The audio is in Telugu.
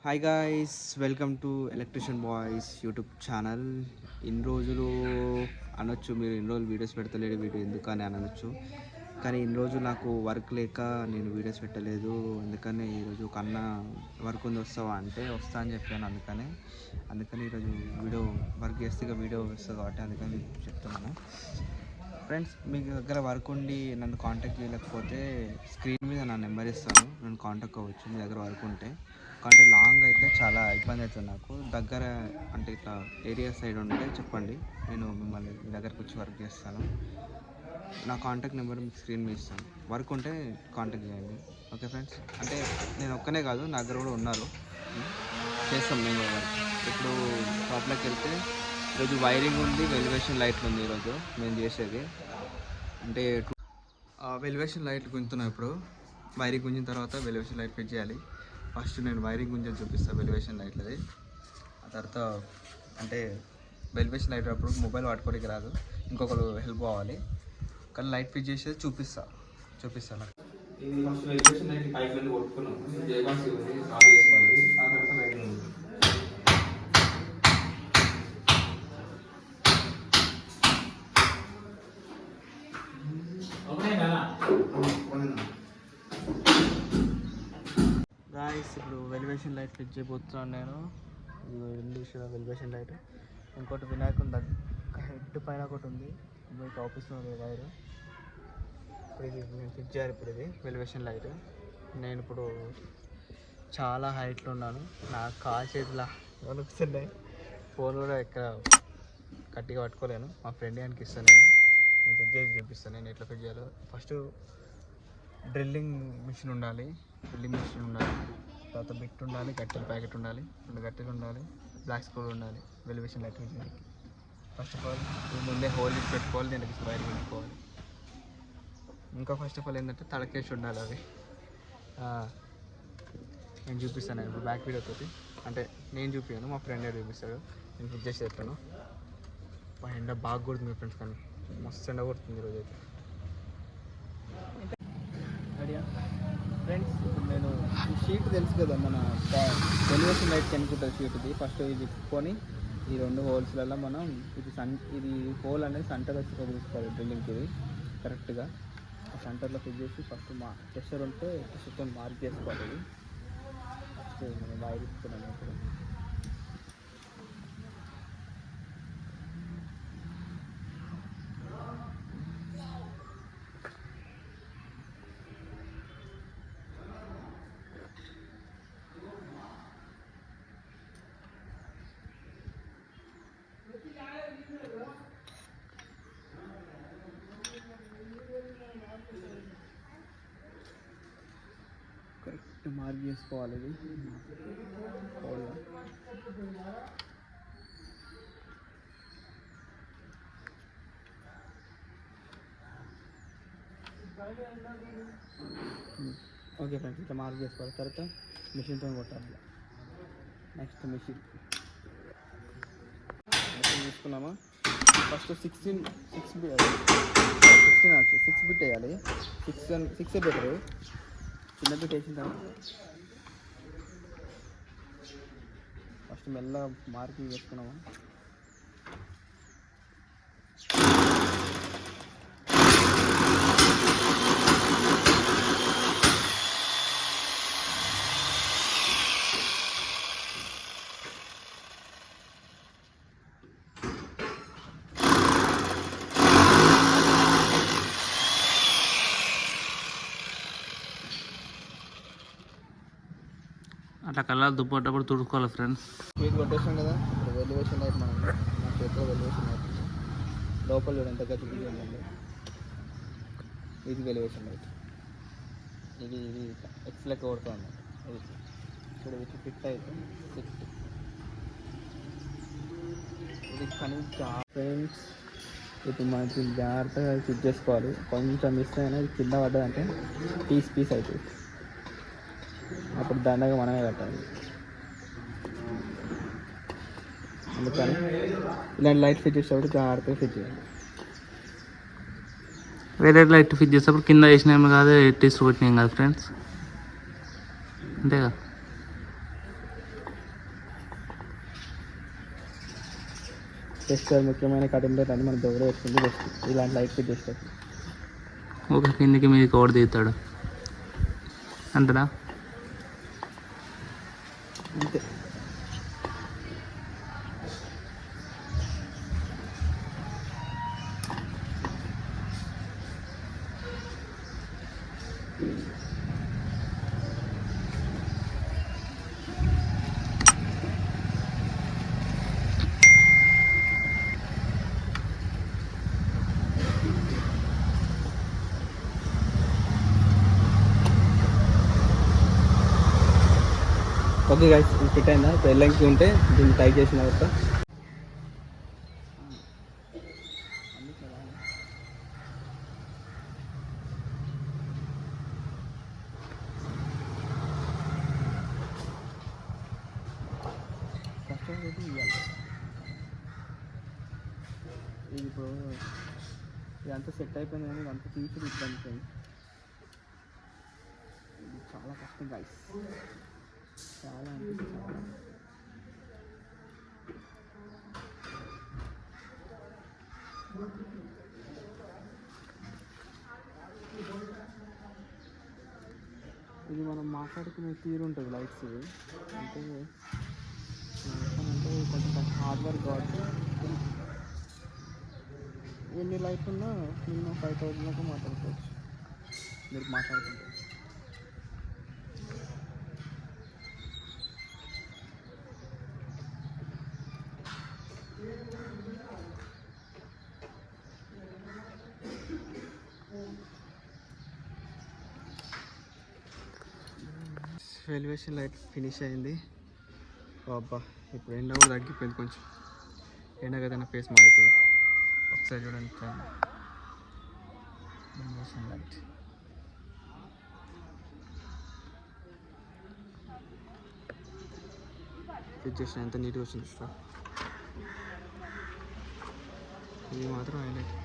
Hi guys, welcome to electrician boys YouTube channel. ఇన్ని రోజులు అనొచ్చు మీరు ఇన్ని రోజులు వీడియోస్ పెడతలేడు వీడియో ఎందుకని అనొచ్చు, కానీ ఇన్ని రోజులు నాకు వర్క్ లేక నేను వీడియోస్ పెట్టలేదు. అందుకని ఈరోజు కన్నా వర్క్ ఉంది వస్తావా అంటే వస్తా అని చెప్పాను. అందుకని ఈరోజు వీడియో వర్క్ చేస్తే వీడియో వస్తుంది కాబట్టి అందుకని చెప్తున్నాను. ఫ్రెండ్స్, మీ దగ్గర వర్క్ ఉండి నన్ను కాంటాక్ట్ చేయలేకపోతే స్క్రీన్ మీద నా నెంబర్ ఇస్తాను, నన్ను కాంటాక్ట్ అవ్వచ్చు. మీ దగ్గర వర్క్ ఉంటే అంటే లాంగ్ అయితే చాలా ఇబ్బంది అవుతుంది నాకు. దగ్గర అంటే ఇట్లా ఏరియా సైడ్ ఉంటే చెప్పండి, నేను మిమ్మల్ని మీ దగ్గరకు వచ్చి వర్క్ చేస్తాను. నా కాంటాక్ట్ నెంబర్ మీకు స్క్రీన్ మీద ఇస్తాను. వర్క్ ఉంటే కాంటాక్ట్ చేయండి. ఓకే ఫ్రెండ్స్, అంటే నేను ఒక్కనే కాదు, నా దగ్గర కూడా ఉన్నారు, చేస్తాం మేము వర్క్. ఇప్పుడు షాప్లోకి వెళ్తే ఈరోజు వైరింగ్ ఉంది, వెలివేషన్ లైట్లు ఉంది. ఈరోజు మేము చేసేది అంటే వెలివేషన్ లైట్ గుంజుతున్నాం. ఇప్పుడు వైరింగ్ గుంజిన తర్వాత వెలివేషన్ లైట్ ఫిట్ చేయాలి. ఫస్ట్ నేను వైరింగ్ గురించి చూపిస్తాను వెలివేషన్ లైట్లది. ఆ తర్వాత అంటే వెలివేషన్ లైట్ అప్పుడు మొబైల్ పట్టుకోవడానికి రాదు, ఇంకొకరు హెల్ప్ కావాలి, కానీ లైట్ ఫిట్ చేసేది చూపిస్తాను. ఇది ఫస్ట్ వెలివేషన్ లైట్ పైకి కొట్టుకున్నాం, జయబాస్ సాల్వ్ చేసుకోవాలి. ఆ తర్వాత లైట్ ఉంది. గాయ్స్, ఇప్పుడు వెలివేషన్ లైట్ ఫిట్ చేయబోతున్నాను నేను. ఇది ఇంగ్లీష్లో వెలివేషన్ లైట్. ఇంకోటి వినాయకుని హెడ్ పైన ఒకటి ఉంది, మీకు ఆఫీస్లో వైర్. ఇప్పుడు ఇది నేను ఫిట్ చేయాలి. ఇప్పుడు ఇది వెలివేషన్ లైట్. నేను ఇప్పుడు చాలా హైట్లో ఉన్నాను, నా కాల్ చేతిలో వణుకుతున్నాయి. ఫోన్ కూడా ఎక్కడ గట్టిగా పట్టుకోలేను. మా ఫ్రెండ్ గారికి ఇస్తాను, నేను ఫిట్ చేసి చూపిస్తాను నేను ఎట్లా ఫిట్ చేయాలో. ఫస్ట్ డ్రిల్లింగ్ మిషన్ ఉండాలి, తర్వాత బిట్ ఉండాలి, గట్టెల ప్యాకెట్ ఉండాలి, 2 గట్టెలు ఉండాలి, బ్లాక్ స్క్రూ ఉండాలి. వెలివేషన్ లైట్ మిషన్కి ఫస్ట్ ఆఫ్ ఆల్ ముందే హోల్ ఇచ్చి పెట్టుకోవాలి, దీనికి వైర్ పెట్టుకోవాలి. ఇంకా ఫస్ట్ ఆఫ్ ఆల్ ఏంటంటే తలకేసి ఉండాలి. అవి నేను చూపిస్తాను ఇప్పుడు బ్యాక్ వీడియోతో. అంటే నేను చూపించాను, మా ఫ్రెండ్ చూపిస్తాడు. నేను ఫిట్ చేసి చెప్తాను. ఎండ బాగా కొడుతుంది ఫ్రెండ్స్, కానీ మస్తు ఎండ కొడుతుంది ఈరోజు అయితే. ఫ్రెండ్స్, ఇప్పుడు నేను ఈ షీట్ తెలుసు కదా, మన వెలివేషన్ లైట్కి అనుకుంటుంది షీట్ది. ఫస్ట్ ఇది తిప్పుకొని ఈ 2 హోల్స్లలో మనం ఇది హోల్ అనేది సెంటర్ వచ్చి చూసుకోవాలి. డ్రిల్లింగ్కి ఇది కరెక్ట్గా ఆ సెంటర్లో ఫిట్ చేసి ఫస్ట్ టెస్టర్ ఉంటే టెస్టర్తో మార్క్ చేసుకోవాలి. ఇది ఫస్ట్ నేను వైర్ ఇస్తున్నాను. ఇప్పుడు కరెక్ట్ మార్క్ చేసుకోవాలి. ఇది ఓకే ఫ్రెండ్స్, ఇట్లా మార్క్ చేసుకోవాలి. తర్వాత మిషన్తో కొట్టాలి. నెక్స్ట్ మిషన్ తీసుకున్నామా, ఫస్ట్ 16 బిట్ వేయాలి. 6 బెటరు. చిన్న బిట్ వేసిన తర్వాత ఫస్ట్ మెల్లగా మార్కింగ్ చేసుకున్నాము. అట్లా కళ్ళ దుప్పటప్పుడు తుడుచుకోవాలి ఫ్రెండ్స్. స్పీడ్ కొట్టేసాం కదా, ఇప్పుడు వెలివేషన్ లైట్ మనం నా చేతిలో వెలివేషన్ లైట్ లోపల చూడండి ఎంత గట్టి ఉందండి. ఇది వెలివేషన్ లైట్. ఇది ఎక్స్ లెక్క కొడుతుంది. ఇది ఇప్పుడు వీటి ఫిట్ అయితే ఇది కానీ ఫ్రెండ్స్, ఇప్పుడు మనకి జాగ్రత్తగా ఫిట్ చేసుకోవాలి. కొంచెం మిస్ అయినా ఇది కింద పడ్డదంటే పీస్ అవుతుంది. అప్పుడు దండగా మనమే కట్టాలి. అందుకని ఇలాంటి లైట్ ఫిట్ చేసేటప్పుడు జాగ్రత్తగా ఫిట్ చేయాలి. వేరే లైట్ ఫిట్ చేసేటప్పుడు కింద వేసినాము కాదు, టేస్ట్ కొట్టినాం కదా ఫ్రెండ్స్, అంతేగా. జస్ట్ ముఖ్యమైన కటింగ్ లైట్ అని మన దగ్గర వచ్చింది జస్ట్ ఇలాంటి లైట్ ఫిట్ చేసేటప్పుడు. ఒక కిందికి మీదకి ఓడి తీస్తాడు అంతనా? అంతే. ఓకే గైస్, ఇది ఫిట్ అయిందా? ఇప్పుడు ఎల్లంకి ఉంటే దీన్ని టైట్ చేసిన తర్వాత కష్టం ఇవ్వాలి. ఇది ఇప్పుడు ఇదంతా సెట్ అయిపోయింది కానీ ఇదంతా తీసుకుని ఇబ్బంది ఫ్రెండ్స్. ఇది చాలా కష్టం గైస్, చాలా అంటే చాలా. ఇది మనం మాట్లాడుకునే తీరు ఉంటుంది లైట్స్ అంటే అంటే కొంచెం హార్డ్ వర్క్ కాబట్టి ఎన్ని లైట్స్ ఉన్నా మినిమం 5,000 దాకా మాట్లాడుకోవచ్చు మీరు మాట్లాడుకుంటే. ఎలివేషన్ లైట్ ఫినిష్ అయింది. అబ్బా, ఇప్పుడు ఎండ కూడా తగ్గిపోయింది కొంచెం. ఎండ కదా ఫేస్ మారిపోయింది. ఒకసారి చూడండి ఎలివేషన్ లైట్. ఫిట్ చేసిన ఎంత నీట్గా వచ్చింది. ఇది మాత్రం హైలైట్.